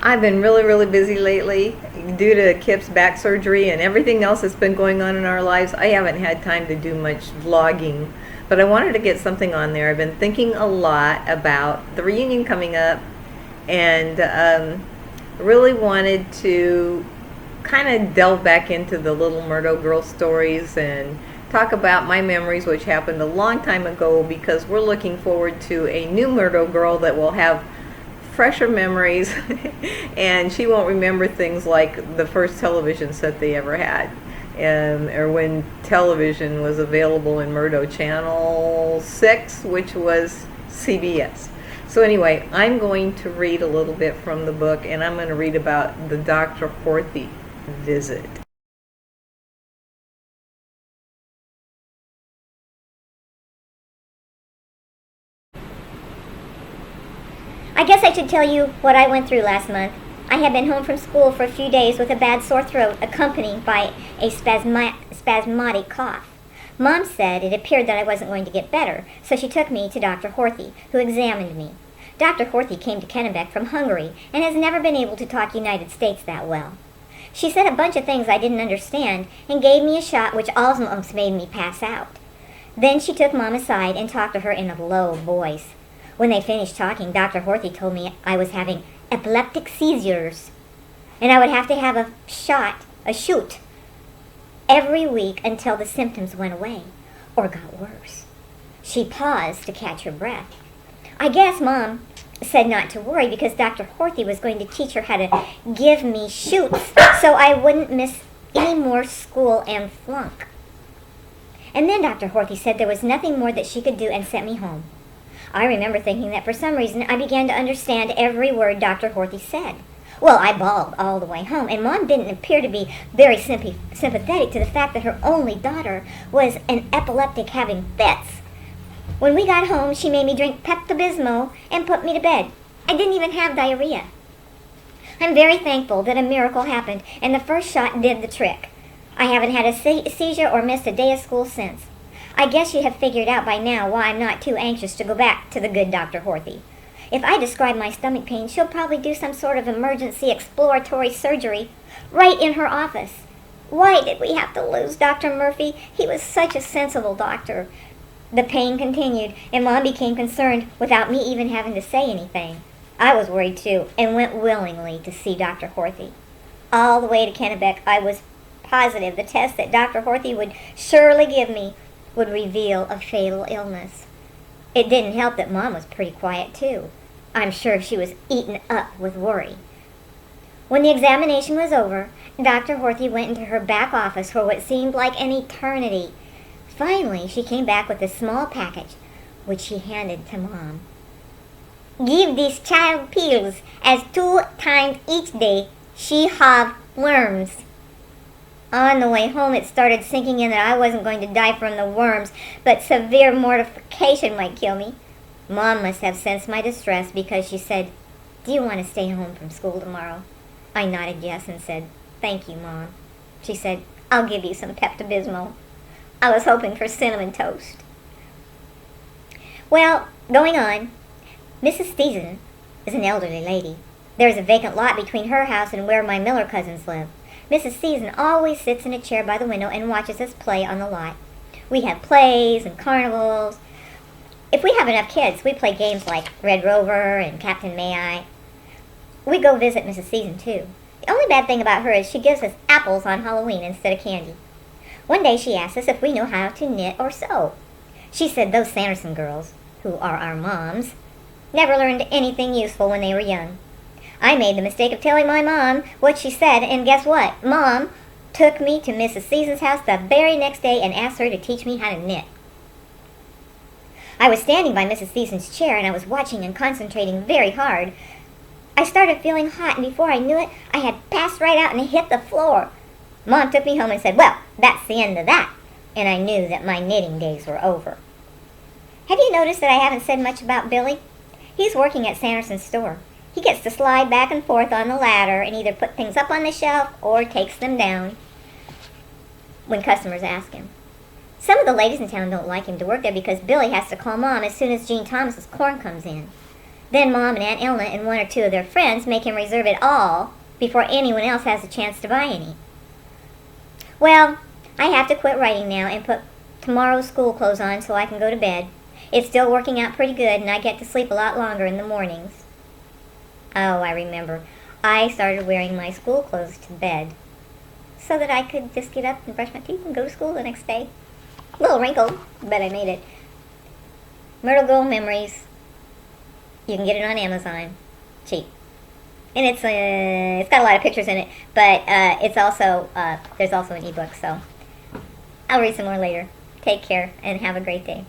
I've been really, really busy lately due to Kip's back surgery and everything else that's been going on in our lives. I haven't had time to do much vlogging, but I wanted to get something on there. I've been thinking a lot about the reunion coming up and really wanted to kind of delve back into the Little Murdo Girl stories and talk about my memories, which happened a long time ago, because we're looking forward to a new Murdo Girl that will have fresher memories and she won't remember things like the first television set they ever had, or when television was available in Murdo Channel 6, which was CBS. So anyway, I'm going to read a little bit from the book, and I'm going to read about the Dr. Horthy visit. I guess I should tell you what I went through last month. I had been home from school for a few days with a bad sore throat accompanied by a spasmodic cough. Mom said it appeared that I wasn't going to get better, so she took me to Dr. Horthy, who examined me. Dr. Horthy came to Kennebec from Hungary and has never been able to talk United States that well. She said a bunch of things I didn't understand and gave me a shot which almost made me pass out. Then she took Mom aside and talked to her in a low voice. When they finished talking, Dr. Horthy told me I was having epileptic seizures, and I would have to have a shoot, every week until the symptoms went away, or got worse. She paused to catch her breath. I guess Mom said not to worry because Dr. Horthy was going to teach her how to give me shoots so I wouldn't miss any more school and flunk. And then Dr. Horthy said there was nothing more that she could do and sent me home. I remember thinking that for some reason I began to understand every word Dr. Horthy said. Well, I bawled all the way home, and Mom didn't appear to be very sympathetic to the fact that her only daughter was an epileptic having fits. When we got home, she made me drink Pepto-Bismol and put me to bed. I didn't even have diarrhea. I'm very thankful that a miracle happened, and the first shot did the trick. I haven't had a seizure or missed a day of school since. I guess you have figured out by now why I'm not too anxious to go back to the good Dr. Horthy. If I describe my stomach pain, she'll probably do some sort of emergency exploratory surgery right in her office. Why did we have to lose Dr. Murphy? He was such a sensible doctor. The pain continued, and Mom became concerned without me even having to say anything. I was worried too, and went willingly to see Dr. Horthy. All the way to Kennebec, I was positive the test that Dr. Horthy would surely give me would reveal a fatal illness. It didn't help that Mom was pretty quiet too. I'm sure she was eaten up with worry. When the examination was over, Dr. Horthy went into her back office for what seemed like an eternity. Finally, she came back with a small package, which she handed to Mom. Give this child pills, as 2 times each day she have worms. On the way home, it started sinking in that I wasn't going to die from the worms, but severe mortification might kill me. Mom must have sensed my distress because she said, "Do you want to stay home from school tomorrow?" I nodded yes and said, "Thank you, Mom." She said, "I'll give you some Pepto-Bismol." I was hoping for cinnamon toast. Well, going on, Mrs. Steeson is an elderly lady. There is a vacant lot between her house and where my Miller cousins live. Mrs. Steeson always sits in a chair by the window and watches us play on the lot. We have plays and carnivals. If we have enough kids, we play games like Red Rover and Captain May I. We go visit Mrs. Steeson too. The only bad thing about her is she gives us apples on Halloween instead of candy. One day she asked us if we knew how to knit or sew. She said those Sanderson girls, who are our moms, never learned anything useful when they were young. I made the mistake of telling my mom what she said, and guess what? Mom took me to Mrs. Steeson's house the very next day and asked her to teach me how to knit. I was standing by Mrs. Steeson's chair, and I was watching and concentrating very hard. I started feeling hot, and before I knew it, I had passed right out and hit the floor. Mom took me home and said, "Well, that's the end of that," and I knew that my knitting days were over. Have you noticed that I haven't said much about Billy? He's working at Sanderson's store. He gets to slide back and forth on the ladder and either put things up on the shelf or takes them down when customers ask him. Some of the ladies in town don't like him to work there because Billy has to call Mom as soon as Jean Thomas's corn comes in. Then Mom and Aunt Elna and one or two of their friends make him reserve it all before anyone else has a chance to buy any. Well, I have to quit writing now and put tomorrow's school clothes on so I can go to bed. It's still working out pretty good, and I get to sleep a lot longer in the mornings. Oh, I remember. I started wearing my school clothes to bed so that I could just get up and brush my teeth and go to school the next day. A little wrinkled, but I made it. Murdo Girl Memories. You can get it on Amazon. Cheap. And it's got a lot of pictures in it, but it's also there's also an ebook, so I'll read some more later. Take care and have a great day.